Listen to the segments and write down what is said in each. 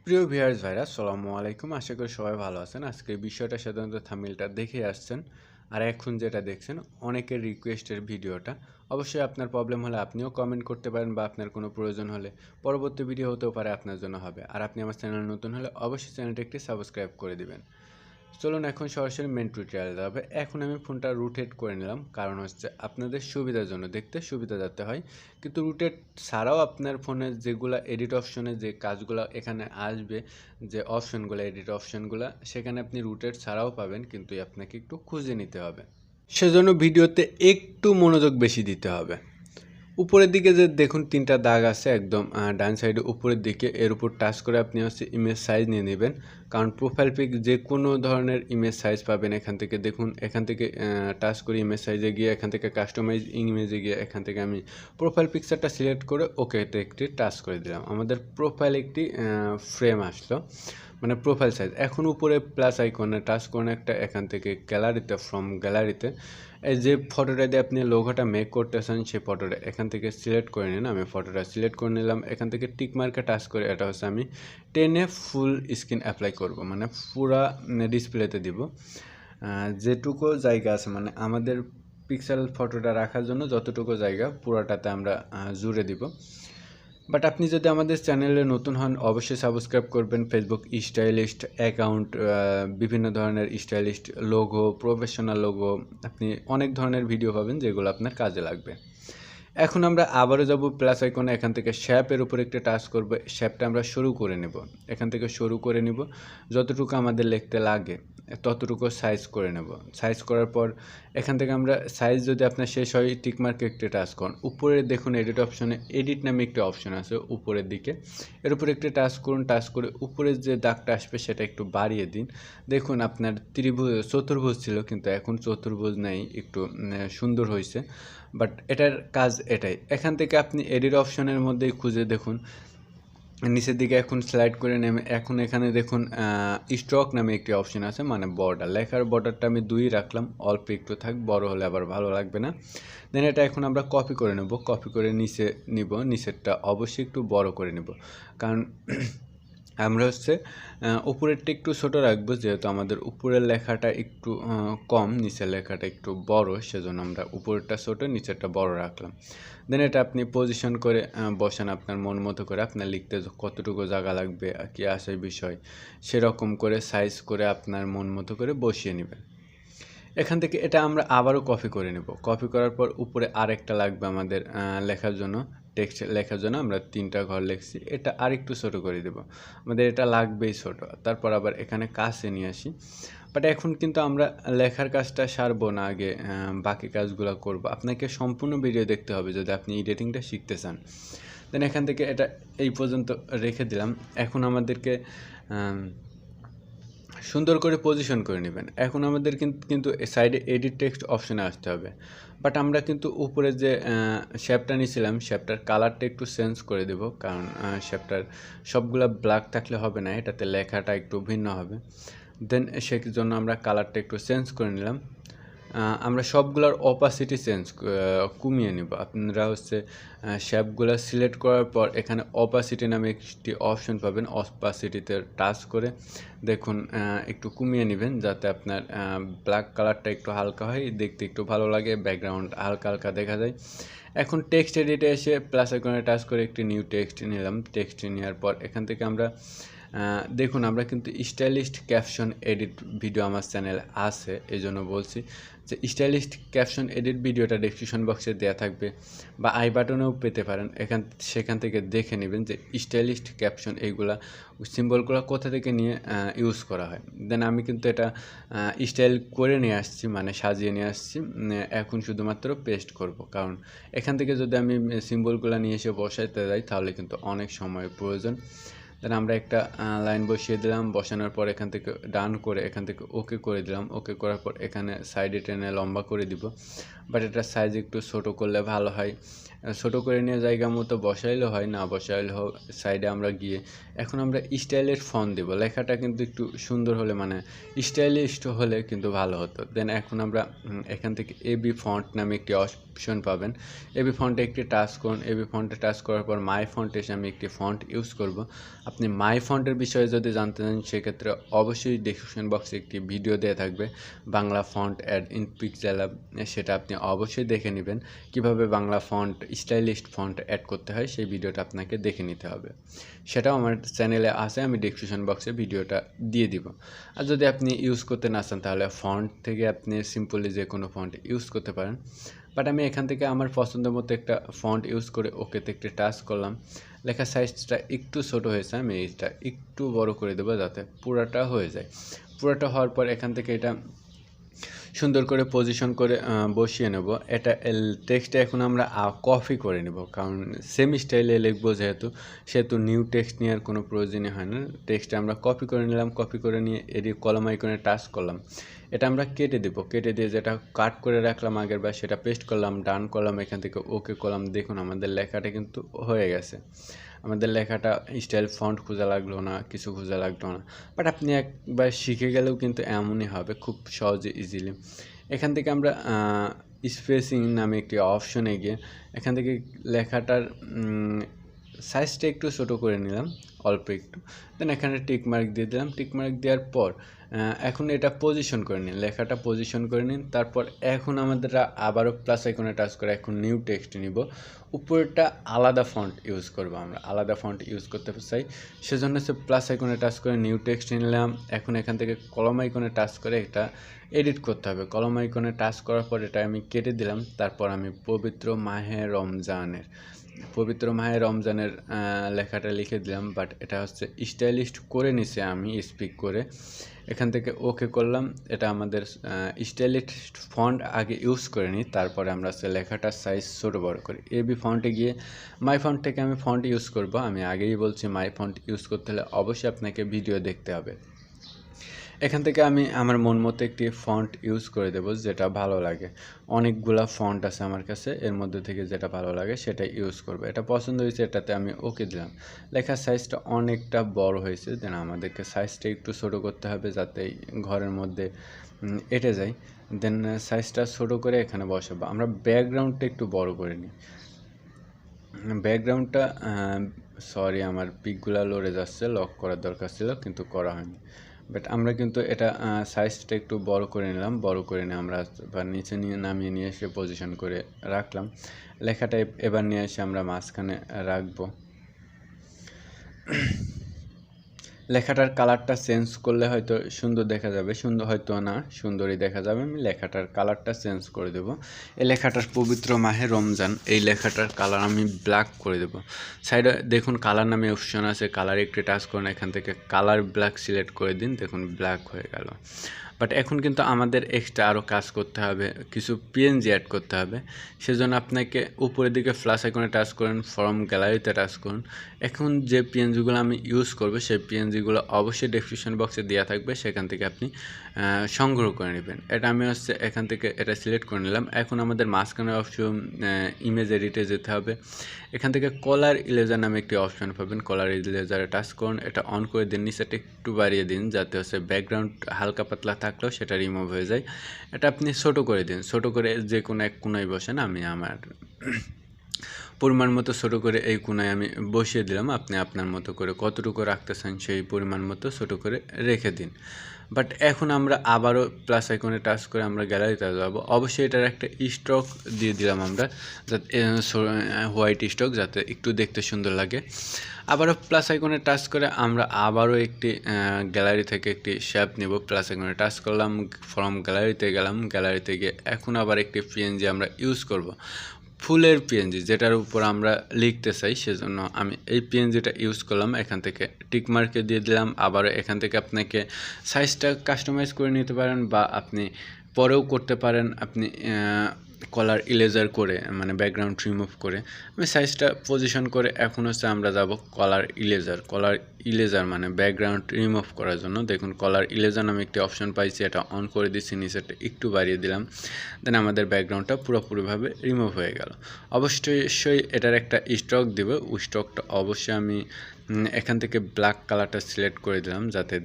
প্রিয় ভিউয়ার্স ভাইরা, আসসালামু আলাইকুম। আশা করি সবাই ভালো আছেন। আজকের বিষয়টা সাধারণত থাম্বনেইলটা দেখে আসছেন, আর এখন যেটা দেখছেন অনেকের রিকোয়েস্টের ভিডিওটা। অবশ্যই আপনার প্রবলেম হলে আপনিও কমেন্ট করতে পারেন, বা আপনার কোনো প্রয়োজন হলে পরবর্তী ভিডিও হতেও পারে আপনার জন্য হবে। আর আপনি আমার চ্যানেল নতুন হলে অবশ্যই চ্যানেলটা একটি সাবস্ক্রাইব করে দিবেন। চলুন এখন সরাসরি মেন টিউটোরিয়ালে যাবে। এখন আমি ফোনটা রোটেট করে নিলাম, কারণ হচ্ছে আপনাদের সুবিধার জন্য, দেখতে সুবিধা যাতে হয়। কিন্তু রোটেট ছাড়াও আপনার ফোনে যেগুলো এডিট অপশনে যে কাজগুলো এখানে আসবে, যে অপশনগুলো এডিট অপশনগুলো, সেখানে আপনি রোটেট ছাড়াও পাবেন, কিন্তু আপনাকে একটু খুঁজে নিতে হবে। সেজন্য ভিডিওতে একটু মনোযোগ বেশি দিতে হবে। উপরের দিকে যে দেখুন তিনটা দাগ আছে একদম ডান সাইডে উপরের দিকে, এর উপর টাচ করে আপনি হচ্ছে ইমেজ সাইজ নিয়ে নেবেন। কারণ প্রোফাইল পিক যে কোনো ধরনের ইমেজ সাইজ পাবেন এখান থেকে। দেখুন এখান থেকে টাচ করে ইমেজ সাইজে গিয়ে এখান থেকে কাস্টমাইজ ইমেজে গিয়ে এখান থেকে আমি প্রোফাইল পিকচারটা সিলেক্ট করে ওকেতে একটি টাচ করে দিলাম। আমাদের প্রোফাইল একটি ফ্রেম আসলো, মানে প্রোফাইল সাইজ। এখন উপরে প্লাস আইকনে টাচ করুন একটা, এখান থেকে গ্যালারিতে, ফ্রম গ্যালারিতে এই যে ফটোটা দিয়ে আপনি লোগোটা মেক করতেছেন সেই ফটোটা এখান থেকে সিলেক্ট করে নিন। আমি ফটোটা সিলেক্ট করে নিলাম, এখান থেকে টিক মার্কে টাচ করে এটা হচ্ছে আমি টেনে ফুল স্ক্রিন অ্যাপ্লাই করব, মানে পুরা ডিসপ্লেতে দিব। যেটুকু জায়গা আছে, মানে আমাদের পিক্সেল ফটোটা রাখার জন্য যতটুকু জায়গা পুরাটাতে আমরা জুড়ে দিব। বাট আপনি যদি আমাদের চ্যানেলে নতুন হন অবশ্যই সাবস্ক্রাইব করবেন। ফেসবুক স্টাইলিস্ট অ্যাকাউন্ট, বিভিন্ন ধরনের স্টাইলিস্ট লোগো, প্রফেশনাল লোগো, আপনি অনেক ধরনের ভিডিও পাবেন যেগুলো আপনার কাজে লাগবে। এখন আমরা আবারও যাব প্লাস আইকনে, এখান থেকে শ্যাপের উপর একটা টাচ করব। শ্যাপটা আমরা শুরু করে নেব, এখান থেকে শুরু করে নেব, যতটুকু আমাদের লিখতে লাগে ততটুকু সাইজ করে নেব। সাইজ করার পর এখান থেকে আমরা সাইজ যদি আপনার শেষ হয় টিকমার্কে একটি টাচ করুন। উপরে দেখুন এডিট অপশনে এডিট নামে একটি অপশন আছে উপরের দিকে, এর উপরে একটি টাচ করুন। টাচ করে উপরের যে দাগটা আসবে সেটা একটু বাড়িয়ে দিন। দেখুন আপনার চতুর্ভুজ ছিল, কিন্তু এখন চতুর্ভুজ নেই, একটু সুন্দর হয়েছে। বাট এটার কাজ এটাই। এখান থেকে আপনি এডিট অপশনের মধ্যেই খুঁজে দেখুন নিচের দিকে, এখন স্লাইড করে নেমে এখন এখানে দেখুন স্ট্রোক নামে একটি অপশন আছে, মানে বর্ডার। লেখার বর্ডারটা আমি 2 রাখলাম, অল্প একটু থাক, বড় হলে আবার ভালো লাগবে না। দেন এটা এখন আমরা কপি করে নেব, কপি করে নিচে নিব, নিচেরটা অবশ্যই একটু বড় করে নেব, কারণ আমরা হচ্ছে উপরেরটা একটু ছোটো রাখবো, যেহেতু আমাদের উপরের লেখাটা একটু কম, নিচের লেখাটা একটু বড়, সেজন্য আমরা উপরেরটা ছোটো নিচেরটা বড় রাখলাম। দেন এটা আপনি পজিশন করে বসান আপনার মন মতো করে, আপনার লিখতে কতটুকু জায়গা লাগবে, কী আসে বিষয়, সেরকম করে সাইজ করে আপনার মন মতো করে বসিয়ে নেবেন। এখান থেকে এটা আমরা আবারও কপি করে নেব। কপি করার পর উপরে আরেকটা লাগবে আমাদের লেখার জন্য, টেক্সট লেখার জন্য আমরা 3টা ঘর লিখছি, এটা আরেকটু ছোটো করে দেব, আমাদের এটা লাগবেই ছোটো। তারপর আবার এখানে কাছে নিয়ে আসি। বাট এখন কিন্তু আমরা লেখার কাজটা সারবো না, আগে বাকি কাজগুলো করব। আপনাকে সম্পূর্ণ ভিডিও দেখতে হবে যদি আপনি এডিটিংটা শিখতে চান। দেন এখান থেকে এটা এই পর্যন্ত রেখে দিলাম। এখন আমাদেরকে সুন্দর করে পজিশন করে নেবেন। এখন আমাদের কিন্তু সাইডে এডিট টেক্সট অপশনে আসতে হবে। বাট আমরা কিন্তু উপরে যে শেপটা নিয়েছিলাম শেপটার কালারটা একটু চেঞ্জ করে দেব, কারণ শেপটার সবগুলা ব্ল্যাক থাকলে হবে না, এটাতে লেখাটা একটু ভিন্ন হবে। দেন সেই জন্য আমরা কালারটা একটু চেঞ্জ করে নিলাম। আমরা সবগুলোর অপাসিটি কমিয়ে নেব। আপনারা হচ্ছে শেপগুলো সিলেক্ট করার পর এখানে অপাসিটি নামে একটি অপশন পাবেন, অপাসিটিতে টাচ করে দেখুন একটু কমিয়ে নেবেন, যাতে আপনার ব্ল্যাক কালারটা একটু হালকা হয়, দেখতে একটু ভালো লাগে, ব্যাকগ্রাউন্ড হালকা হালকা দেখা যায়। এখন টেক্সট এডিটে এসে প্লাস আইকনে টাচ করে একটি নিউ টেক্সট নিলাম। টেক্সট নেওয়ার পর এখান থেকে আমরা দেখুন আমরা কিন্তু স্টাইলিস্ট ক্যাপশন এডিট ভিডিও আমার চ্যানেল আছে, এই জন্য বলছি যে স্টাইলিস্ট ক্যাপশন এডিট ভিডিওটা ডেসক্রিপশন বক্সে দেওয়া থাকবে, বা আই বাটনেও পেতে পারেন। সেখান থেকে দেখে নেবেন যে স্টাইলিস্ট ক্যাপশন এইগুলা সিম্বলগুলো কোথা থেকে নিয়ে ইউজ করা হয়। দেন আমি কিন্তু এটা স্টাইল করে নিয়ে আসছি, মানে সাজিয়ে নিয়ে আসছি। এখন শুধুমাত্র পেস্ট করব, কারণ এখান থেকে যদি আমি সিম্বলগুলো নিয়ে এসে বসাইতে যাই তাহলে কিন্তু অনেক সময় প্রয়োজন। দেন আমরা একটা লাইন বসিয়ে দিলাম, বসানোর পর এখান থেকে ডান করে এখান থেকে ওকে করে দিলাম। ওকে করার পর এখানে সাইডে টেনে লম্বা করে দিব, বাট এটা সাইজ একটু ছোটো করলে ভালো হয়। ছোটো করে নিয়ে জায়গা মতো বসাইলেও হয়, না বসাইলেও সাইডে আমরা গিয়ে এখন আমরা স্টাইলের ফন্ট দেব। লেখাটা কিন্তু একটু সুন্দর হলে, মানে স্টাইলিস্ট হলে কিন্তু ভালো হতো। দেন এখন আমরা এখান থেকে এবি ফন্ট নামে একটি অপশন পাবেন। এবি ফন্টে একটি টাচ করুন। এবি ফন্টে টাচ করার পর মাই ফন্টে এসে আমি একটি ফন্ট ইউজ করব। আপনি মাই ফন্টের বিষয়ে যদি জানতে চান সেক্ষেত্রে অবশ্যই ডেসক্রিপশন বক্সে একটি ভিডিও দেওয়া থাকবে, Bangla font add in PixelLab, সেটা আপনি অবশ্যই দেখে নেবেন। কিভাবে Bangla font stylish font add করতে হয় সেই ভিডিওটা আপনাকে দেখে নিতে হবে। সেটাও আমার চ্যানেলে আছে, আমি ডেসক্রিপশন বক্সে ভিডিওটা দিয়ে দিব। আর যদি আপনি ইউজ করতে না চান তাহলে ফন্ট থেকে আপনি সিম্পলি যে কোনো ফন্ট ইউজ করতে পারেন। বাট আমি এখান থেকে আমার পছন্দ মতো একটা ফন্ট ইউজ করে ওকেতে একটি টাচ করলাম। লেখার সাইজটা একটু ছোট হয়েছে, আমি এটা একটু বড় করে দেবো যাতে পুরাটা হয়ে যায়। পুরাটা হওয়ার পর এখান থেকে এটা সুন্দর করে পজিশন করে বসিয়ে নেব। এটা টেক্সটে এখন আমরা কপি করে নেব, কারণ সেম স্টাইলে লিখবো সেহেতু নিউ টেক্সট নেওয়ার কোনো প্রয়োজনই হয় না। টেক্সটে আমরা কপি করে নিলাম, কপি করে নিয়ে এদিকে কলম আইকনে টাচ করলাম। এটা আমরা কেটে দেব, কেটে দিয়ে যেটা কাট করে রাখলাম আগের বার সেটা পেস্ট করলাম, ডান করলাম, এখান থেকে ওকে করলাম। দেখুন আমাদের লেখাটা কিন্তু হয়ে গেছে। আমাদের লেখাটা স্টাইল ফন্ট খোঁজা লাগলো না, কিছু খোঁজা লাগলো না। বাট আপনি একবার শিখে গেলেও কিন্তু এমনই হবে, খুব সহজে ইজিলি। এখান থেকে আমরা স্পেসিং নামে একটি অপশনে গিয়ে এখান থেকে লেখাটার সাইজটা একটু ছোটো করে নিলাম, অল্প একটু। দেন এখানে টিক মার্ক দিয়ে দিলাম। টিক মার্ক দেওয়ার পর এখন এটা পজিশন করে নিন, লেখাটা পজিশন করে নিন। তারপর এখন আমাদের আবারও প্লাস আইকনে টাচ করে এখন নিউ টেক্সট নিব। উপরটা আলাদা ফন্ট ইউজ করব, আমরা আলাদা ফন্ট ইউজ করতে চাই, সেজন্য হচ্ছে প্লাস আইকনে টাচ করে নিউ টেক্সট নিলাম। এখন এখান থেকে কলম আইকনে টাচ করে এটা এডিট করতে হবে। কলম আইকনে টাচ করার পর এটা আমি কেটে দিলাম। তারপর আমি পবিত্র মাহে রমজানের লেখাটা লিখে দিলাম। বাট এটা হচ্ছে স্টাইলিশ করে নিছে আমি স্পিক করে। এখান থেকে ওকে করলাম। এটা আমাদের স্টাইলিশ ফন্ট আগে ইউজ করে নিই, তারপরে আমরা লেখাটার সাইজ ছোটো বড় করি। এবি ফন্টে গিয়ে মাই ফন্ট থেকে আমি ফন্ট ইউজ করব। আমি আগেই বলছি মাই ফন্ট ইউজ করতে হলে অবশ্যই আপনাকে ভিডিও দেখতে হবে। এখান থেকে আমি আমার মন মতো একটি ফন্ট ইউজ করে দেব, যেটা ভালো লাগে। অনেকগুলা ফন্ট আছে আমার কাছে, এর মধ্যে থেকে যেটা ভালো লাগে সেটা ইউজ করব। এটা পছন্দ হয়েছে, এটাতে আমি ওকে দিলাম। লেখার সাইজটা অনেকটা বড় হয়েছে, দেন আমাদেরকে সাইজটা একটু ছোটো করতে হবে যাতে ঘরের মধ্যে এঁটে যায়। দেন সাইজটা ছোটো করে এখানে বসাবো। আমরা ব্যাকগ্রাউন্ডটা একটু বড় করে নিই। ব্যাকগ্রাউন্ডটা সরি, আমার পিকগুলা লড়ে যাচ্ছে, লক করার দরকার ছিল কিন্তু করা হয়নি। বাট আমরা কিন্তু এটা সাইজটা একটু বড় করে নিলাম। বড় করে নিয়ে আমরা নিচে নামিয়ে নিয়ে এসে পজিশন করে রাখলাম। লেখাটা এবার নিয়ে এসে আমরা মাঝখানে রাখবো। লেখাটার কালারটা চেঞ্জ করলে হয়তো সুন্দর দেখা যাবে, সুন্দর হয়তো না, সুন্দরই দেখা যাবে। আমি লেখাটার কালারটা চেঞ্জ করে দেব। এই লেখাটার পবিত্র মাহে রমজান, এই লেখাটার কালার আমি ব্ল্যাক করে দেব। সাইডে দেখুন কালার নামে অপশন আছে, কালার একটি টাচ করুন, এখান থেকে কালার ব্ল্যাক সিলেক্ট করে দিন, দেখুন ব্ল্যাক হয়ে গেল। বাট এখন কিন্তু আমাদের এক্সট্রা আরও কাজ করতে হবে, কিছু পিএনজি অ্যাড করতে হবে। সেজন্য আপনাকে উপরের দিকে প্লাস আইকনে টাচ করুন, ফ্রম গ্যালারিতে টাচ করুন। এখন যে পিএনজিগুলো আমি ইউজ করব সেই পিএনজিগুলো অবশ্যই ডেসক্রিপশন বক্সে দেওয়া থাকবে, সেখান থেকে আপনি সংগ্রহ করে নেবেন। এটা আমি এখান থেকে এটা সিলেক্ট করে নিলাম। এখন আমাদের মাঝখানে অপশন ইমেজ এডিটে যেতে হবে। এখান থেকে কলার ইরেজার নামে একটি অপশন পাবেন, কলার ইরেজারে টাচ করুন, এটা অন করে দিন, নিচেটা একটু বাড়িয়ে দিন যাতে ব্যাকগ্রাউন্ড হালকা পাতলা থাকলেও সেটা রিমুভ হয়ে যায়। এটা আপনি ছোটো করে দিন, ছোটো করে যে কোনো এক কোনায় বসেন। আমি আমার পরিমাণ মতো ছোটো করে এই কোনায় আমি বসিয়ে দিলাম। আপনি আপনার মতো করে কতটুকু রাখতে চান সেই পরিমাণ মতো ছোটো করে রেখে দিন। বাট এখন আমরা আবারও প্লাস আইকনে টাচ করে আমরা গ্যালারিতে যাব। অবশ্যই এটার একটা স্ট্রোক দিয়ে দিলাম আমরা, যাতে হোয়াইট স্ট্রোক, যাতে একটু দেখতে সুন্দর লাগে। আবারও প্লাস আইকনে টাচ করে আমরা আবারও একটি গ্যালারি থেকে একটি শেপ নেব। প্লাস আইকনে টাচ করলাম, ফ্রম গ্যালারিতে গেলাম, গ্যালারিতে গিয়ে এখন আবার একটি পিএনজি আমরা ইউজ করব, ফুলের পিএনজি, যেটার উপর আমরা লিখতে চাই। সেজন্য আমি এই পিএনজিটা ইউজ করলাম। এখান থেকে টিক মার্কে দিয়ে দিলাম। আবারও এখান থেকে আপনাকে সাইজটা কাস্টমাইজ করে নিতে পারেন বা আপনি পরেও করতে পারেন। আপনি কলার ইরেজার করে, মানে ব্যাকগ্রাউন্ড রিমুভ করে আমি সাইজটা পজিশন করে এখন আমরা যাব কলার ইরেজার মানে ব্যাকগ্রাউন্ড রিমুভ করার জন্য। দেখুন কলার ইরেজার নামে একটি অপশন পাইছি, এটা অন করে দিচ্ছি, নিচেটা একটু বাড়িয়ে দিলাম। দেন আমাদের ব্যাকগ্রাউন্ডটা পুরোপুরিভাবে রিমুভ হয়ে গেল। অবশ্যই এটার একটা স্ট্রোক দেবে, ওই স্ট্রোকটা অবশ্যই আমি এখান থেকে ব্ল্যাক কালারটা সিলেক্ট করে দিলাম যাতে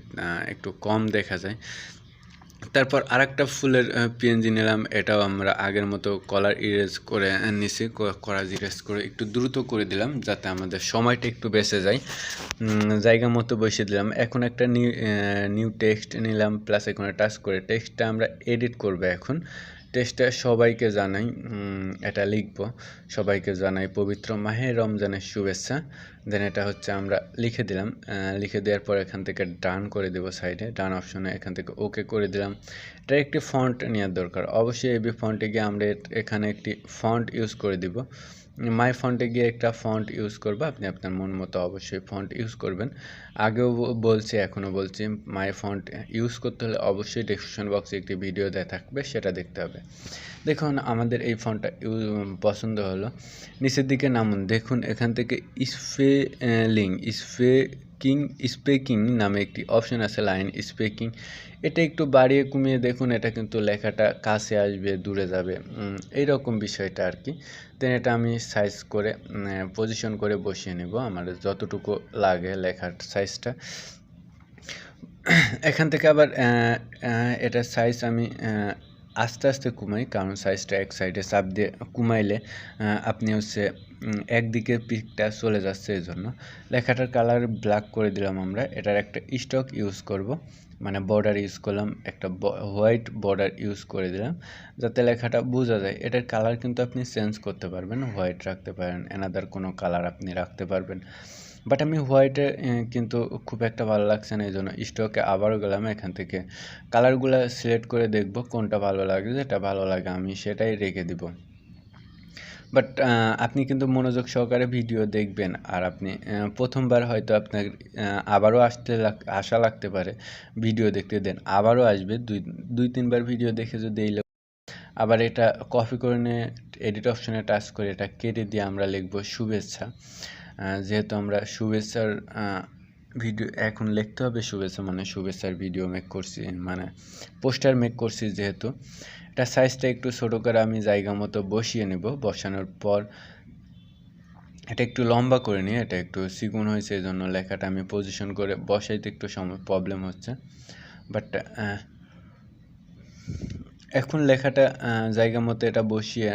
একটু কম দেখা যায়। তারপর আরেকটা ফুলের পিএনজি নিলাম, এটাও আমরা আগের মতো কলার ইরেজ করে নিছি, কলার ইরেজ করে একটু দ্রুত করে দিলাম যাতে আমাদের সময়টা একটু বেঁচে যায়। জায়গা মতো বসিয়ে দিলাম। এখন একটা নিউ টেক্সট নিলাম, প্লাস এখানে টাচ করে টেক্সটটা আমরা এডিট করব। এখন টেক্সটটা সবাইকে জানাই, এটা লিখব, সবাইকে জানাই পবিত্র মাহে রমজানের শুভেচ্ছা। দেন এটা হচ্ছে আমরা লিখে দিলাম। লিখে দেওয়ার পর এখান থেকে ডান করে দেব, সাইডে ডান অপশনে এখান থেকে ওকে করে দিলাম। এটা একটি ফন্ট নেওয়ার দরকার, অবশ্যই এবি ফন্টে গিয়ে আমরা এখানে একটি ফন্ট ইউজ করে দিব। মাই ফন্টে গিয়ে একটা ফন্ট ইউজ করবো, আপনি আপনার মন মতো অবশ্যই ফন্ট ইউজ করবেন। আগেও বলছি, এখনও বলছি, মাই ফন্ট ইউজ করতে হলে অবশ্যই ডেসক্রিপশন বক্সে একটি ভিডিও দেওয়া থাকবে, সেটা দেখতে হবে। দেখুন আমাদের এই ফন্টটা পছন্দ হলো। নিচের দিকে নামুন, দেখুন এখান থেকে স্পেকিং নামে একটি অপশন আছে, লাইন স্পেকিং। এটা একটু বাড়িয়ে কমিয়ে দেখুন, এটা কিন্তু লেখাটা কাছে আসবে, দূরে যাবে, এইরকম বিষয়টা আর কি। দেন এটা আমি সাইজ করে পজিশন করে বসিয়ে নেব আমার যতটুকু লাগে লেখার সাইজটা। এখান থেকে আবার এটার সাইজ আমি আস্তে আস্তে কমাই, কারণ সাইজটা এক সাইডে চাপ দিয়ে কমাইলে আপনি হচ্ছে একদিকে পিকটা চলে যাচ্ছে, এই জন্য। লেখাটার কালার ব্ল্যাক করে দিলাম আমরা। এটার একটা স্টক ইউজ করব, মানে বর্ডার ইউজ করলাম, একটা হোয়াইট বর্ডার ইউজ করে দিলাম যাতে লেখাটা বোঝা যায়। এটার কালার কিন্তু আপনি চেঞ্জ করতে পারবেন, হোয়াইট রাখতে পারেন, অ্যানাদার কোনো কালার আপনি রাখতে পারবেন। বাট আমি হোয়াইটে কিন্তু খুব একটা ভালো লাগছে না, এই জন্য স্টকে আবারও গেলাম। এখান থেকে কালারগুলো সিলেক্ট করে দেখব কোনটা ভালো লাগে, যেটা ভালো লাগে আমি সেটাই রেখে দিব। বাট আপনি কিন্তু মনোযোগ সহকারে ভিডিও দেখবেন, আর আপনি প্রথমবার হয়তো আপনার আবারও আশা লাগতে পারে, ভিডিও দেখতে দেন, আবারও আসবে, দুই তিনবার ভিডিও দেখে যদি এই আবার এটা কপি করে নিয়ে এডিট অপশনে টাচ করে এটা কেটে দিয়ে আমরা লিখব শুভেচ্ছা। যেহেতু আমরা শুভেচ্ছার ভিডিও এখন লিখতে হবে, শুভেচ্ছা মানে শুভেচ্ছার ভিডিও মেক করছি, মানে পোস্টার মেক করছি যেহেতু। এটা সাইজটা একটু ছোটো করে আমি জায়গা মতো বসিয়ে নেব। বসানোর পর এটা একটু লম্বা করে নিয়ে, এটা একটু চিকন হয়েছে, এই জন্য লেখাটা আমি পজিশন করে বসাইতে একটু সময় প্রবলেম হচ্ছে। বাট এখন লেখাটা জায়গা মতো এটা বসিয়ে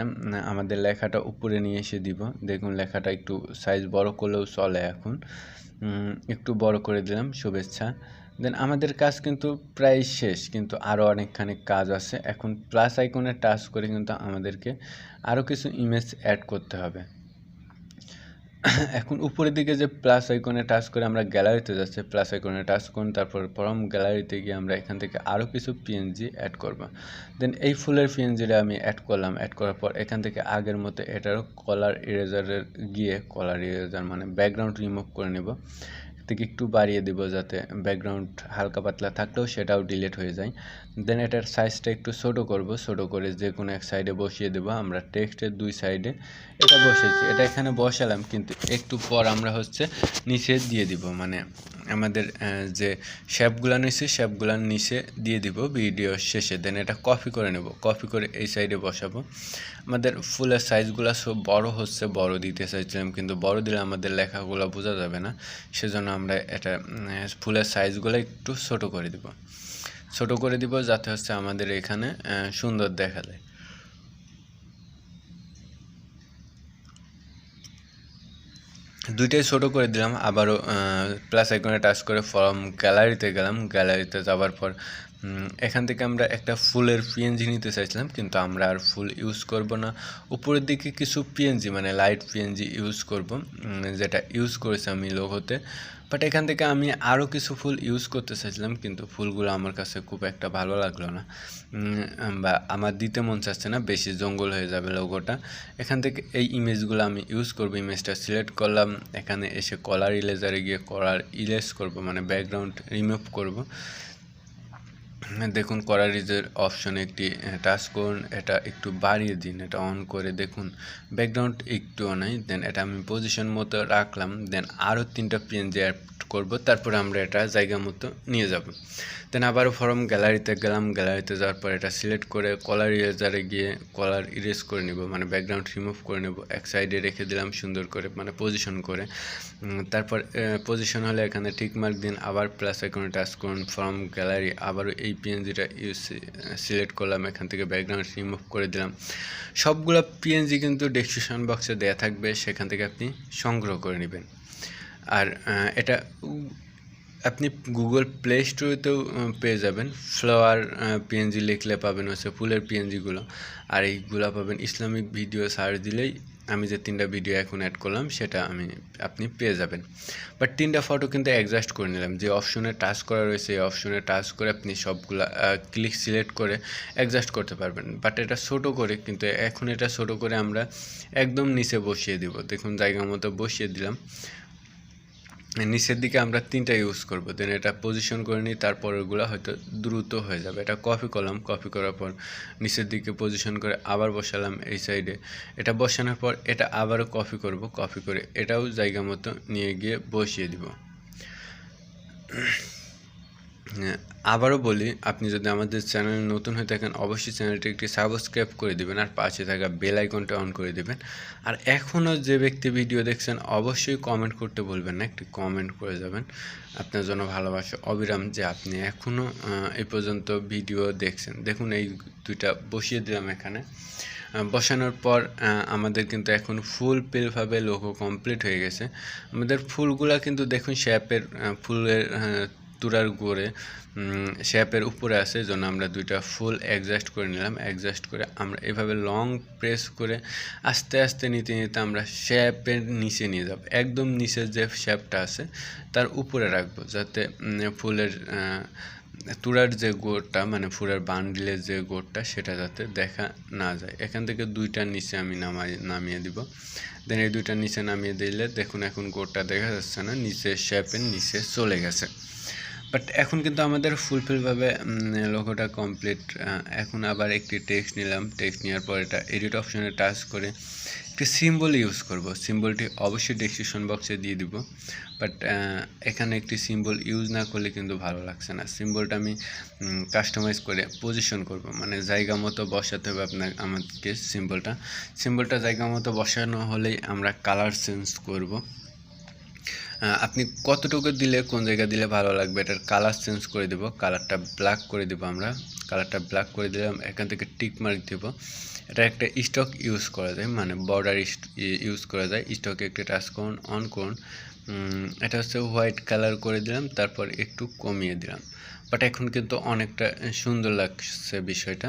আমাদের লেখাটা উপরে নিয়ে এসে দিব। দেখুন লেখাটা একটু সাইজ বড় করলেও চলে, এখন একটু বড় করে দিলাম, শুভেচ্ছা। দেন আমাদের কাজ কিন্তু প্রায় শেষ, কিন্তু আরও অনেকখানি কাজ আছে। এখন প্লাস আইকনে টাচ করে কিন্তু আমাদেরকে আরও কিছু ইমেজ অ্যাড করতে হবে। এখন উপরের দিকে যে প্লাস আইকনে টাচ করে আমরা গ্যালারিতে যাচ্ছি, প্লাস আইকনে টাচ করুন, তারপর ফ্রম গ্যালারিতে গিয়ে আমরা এখান থেকে আরও কিছু পিএনজি অ্যাড করব। দেন এই ফুলের পিএনজিটা আমি অ্যাড করলাম। অ্যাড করার পর এখান থেকে আগের মতো এটারও কলার ইরেজারের গিয়ে, কলার ইরেজার মানে ব্যাকগ্রাউন্ড রিমুভ করে নেব, থেকে একটু বাড়িয়ে দেব যাতে ব্যাকগ্রাউন্ড হালকা পাতলা থাকলেও সেটাও ডিলিট হয়ে যায়। দেন এটার সাইজটা একটু ছোটো করব, ছোটো করে যে কোনো এক সাইডে বসিয়ে দেবো। আমরা টেক্সটের দুই সাইডে এটা বসেছি, এটা এখানে বসালাম, কিন্তু একটু পর আমরা হচ্ছে নিচে দিয়ে দিব, মানে আমাদের যে শেপগুলো নিচে, শেপগুলোর নিচে দিয়ে দিব ভিডিও শেষে। দেন এটা কপি করে নেব, কপি করে এই সাইডে বসাবো। আমাদের ফুলের সাইজগুলো সব বড় হচ্ছে, বড় দিতে চাইছিলাম, কিন্তু বড় দিলে আমাদের লেখাগুলো বোঝা যাবে না, সেজন্য আমরা এটা ফুলের সাইজগুলো একটু ছোটো করে দিব, ছোটো করে দিব যাতে হচ্ছে আমাদের এখানে সুন্দর দেখা যায়। দুইটাই ছোটো করে দিলাম। আবারও প্লাস আইকনে টাচ করে ফ্রম গ্যালারিতে গেলাম। গ্যালারিতে যাওয়ার পর এখান থেকে আমরা একটা ফুলের পিএনজি নিতে চাইছিলাম, কিন্তু আমরা আর ফুল ইউজ করব না। উপরের দিকে কিছু পিএনজি মানে লাইট পিএনজি ইউজ করব, যেটা ইউজ করেছি আমি লোগোতে। বাট এখান থেকে আমি আরও কিছু ফুল ইউজ করতে চাইছিলাম, কিন্তু ফুলগুলো আমার কাছে খুব একটা ভালো লাগলো না, বা আমার দিতে মন চাচ্ছে না, বেশি জঙ্গল হয়ে যাবে লোগোটা। এখান থেকে এই ইমেজগুলো আমি ইউজ করব। ইমেজটা সিলেক্ট করলাম, এখানে এসে কলার ইরেজারে গিয়ে কলার ইরেজ করব, মানে ব্যাকগ্রাউন্ড রিমুভ করব। দেখুন কলার ইরেজের অপশনে একটি টাচ করুন, এটা একটু বাড়িয়ে দিন, এটা অন করে দেখুন ব্যাকগ্রাউন্ড একটুও নাই। দেন এটা আমি পজিশন মতো রাখলাম। দেন আরও 3টা পিএনজি অ্যাড করব, তারপরে আমরা এটা জায়গা মতো নিয়ে যাব। দেন আবারও ফ্রম গ্যালারিতে গেলাম। গ্যালারিতে যাওয়ার পর এটা সিলেক্ট করে কলার ইরেজারে গিয়ে কলার ইরেজ করে নিব, মানে ব্যাকগ্রাউন্ড রিমুভ করে নেব। এক সাইডে রেখে দিলাম সুন্দর করে, মানে পজিশন করে। তারপর পজিশন হলে এখানে টিক মার্ক দিন, আবার প্লাস আইকনে টাচ করুন, ফ্রম গ্যালারি আবারও এই পিএনজিটা সিলেক্ট করলাম, এখান থেকে ব্যাকগ্রাউন্ড রিমুভ করে দিলাম। সবগুলো পিএনজি কিন্তু ডেসক্রিপশন বক্সে দেওয়া থাকবে, সেখান থেকে আপনি সংগ্রহ করে নেবেন। আর এটা আপনি গুগল প্লে স্টোরেতেও পেয়ে যাবেন। ফ্লাওয়ার পিএনজি লিখলে পাবেন হচ্ছে ফুলের পিএনজিগুলো, আর এইগুলো পাবেন ইসলামিক ভিডিও সার্চ দিলেই আমি যে 3টা ভিডিও এখন অ্যাড করলাম সেটা আপনি পেয়ে যাবেন। বাট 3টা ফটো কিন্তু অ্যাডজাস্ট করে নিলাম, যে অপশনে টাচ করা রয়েছে এই অপশনে টাচ করে আপনি সবগুলা ক্লিক সিলেক্ট করে অ্যাডজাস্ট করতে পারবেন। বাট এটা ছোটো করে, কিন্তু এখন এটা ছোটো করে আমরা একদম নিচে বসিয়ে দিব। দেখুন জায়গা মতো বসিয়ে দিলাম। নিচের দিকে আমরা 3টা ইউজ করব, দেন এটা পজিশন করে নিই, তারপরেরগুলো হয়তো দ্রুত হয়ে যাবে। এটা কপি করলাম, কপি করার পর নিচের দিকে পজিশন করে আবার বসালাম এই সাইডে। এটা বসানোর পর এটা আবারও কপি করব, কপি করে এটাও জায়গা মতো নিয়ে গিয়ে বসিয়ে দিব। আবারও বলি, আপনি যদি আমাদের চ্যানেলে নতুন হয়ে থাকেন অবশ্যই চ্যানেলটি একটি সাবস্ক্রাইব করে দিবেন, আর পাশে থাকা বেল আইকনটা অন করে দিবেন। আর এখনও যে ব্যক্তি ভিডিও দেখছেন অবশ্যই কমেন্ট করতে ভুলবেন না, একটি কমেন্ট করে যাবেন। আপনার জন্য ভালোবাসা অবিরাম যে আপনি এখনও এই পর্যন্ত ভিডিও দেখছেন। দেখুন এই 2টা বসিয়ে দিলাম এখানে। বসানোর পর আমাদের কিন্তু এখন ফুলফিলভাবে লোগো কমপ্লিট হয়ে গেছে। আমাদের ফুলগুলা কিন্তু দেখুন শেপের ফুলের তুরার গোড়ে শেপের উপরে আছে, জন্য আমরা 2টা ফুল অ্যাডজাস্ট করে নিলাম। অ্যাডজাস্ট করে আমরা এভাবে লং প্রেস করে আস্তে আস্তে নিতে নিতে আমরা শেপের নিচে নিয়ে যাব। একদম নিচের যে শেপটা আছে তার উপরে রাখবো, যাতে ফুলের তুরার যে গোড়টা মানে ফুলের বান্ডিলের যে গোড়টা সেটা যাতে দেখা না যায়। এখান থেকে 2টার নিচে আমি নামিয়ে দিব। দেন এই 2টার নিচে নামিয়ে দিলে দেখুন এখন গোড়টা দেখা যাচ্ছে না, নিচে শেপের নিচে চলে গেছে। বাট এখন কিন্তু আমাদের ফুলফিলভাবে লোগোটা কমপ্লিট। এখন আবার একটি টেক্সট নিলাম, টেক্সট নেওয়ার পর এটা এডিট অপশনে টাচ করে একটি সিম্বল ইউজ করব। সিম্বলটি অবশ্যই ডেসক্রিপশন বক্সে দিয়ে দিব, বাট এখানে একটি সিম্বল ইউজ না করলে কিন্তু ভালো লাগছে না। সিম্বলটা আমি কাস্টমাইজ করে পজিশন করব, মানে জায়গা মতো বসাতে হবে আমাদেরকে সিম্বলটা জায়গা মতো বসানো হলেই আমরা কালার চেঞ্জ করব। আপনি কতটুকু দিলে কোন জায়গা দিলে ভালো লাগবে এটার কালার চেঞ্জ করে দেব। কালারটা ব্ল্যাক করে দেব, আমরা কালারটা ব্ল্যাক করে দিলাম। এখান থেকে টিক মার্ক দেব। এটা একটা স্টক ইউজ করা যায়, মানে বর্ডার ইউজ করা যায়। স্টকে একটু টাচ করুন, অন করুন। এটা হচ্ছে হোয়াইট কালার করে দিলাম, তারপর একটু কমিয়ে দিলাম। বাট এখন কিন্তু অনেকটা সুন্দর লাগছে বিষয়টা।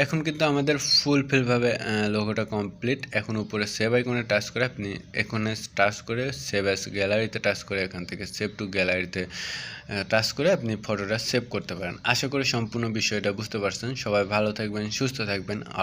এখন কিন্তু আমাদের ফুলফিলভাবে লোগোটা কমপ্লিট। এখন উপরে সেভ আইকনে টাচ করে আপনি এখানে টাচ করে সেভ অ্যাজ গ্যালারিতে টাচ করে এখান থেকে সেভ টু গ্যালারিতে টাচ করে আপনি ফটোটা সেভ করতে পারেন। আশা করি সম্পূর্ণ বিষয়টা বুঝতে পারছেন। সবাই ভালো থাকবেন, সুস্থ থাকবেন।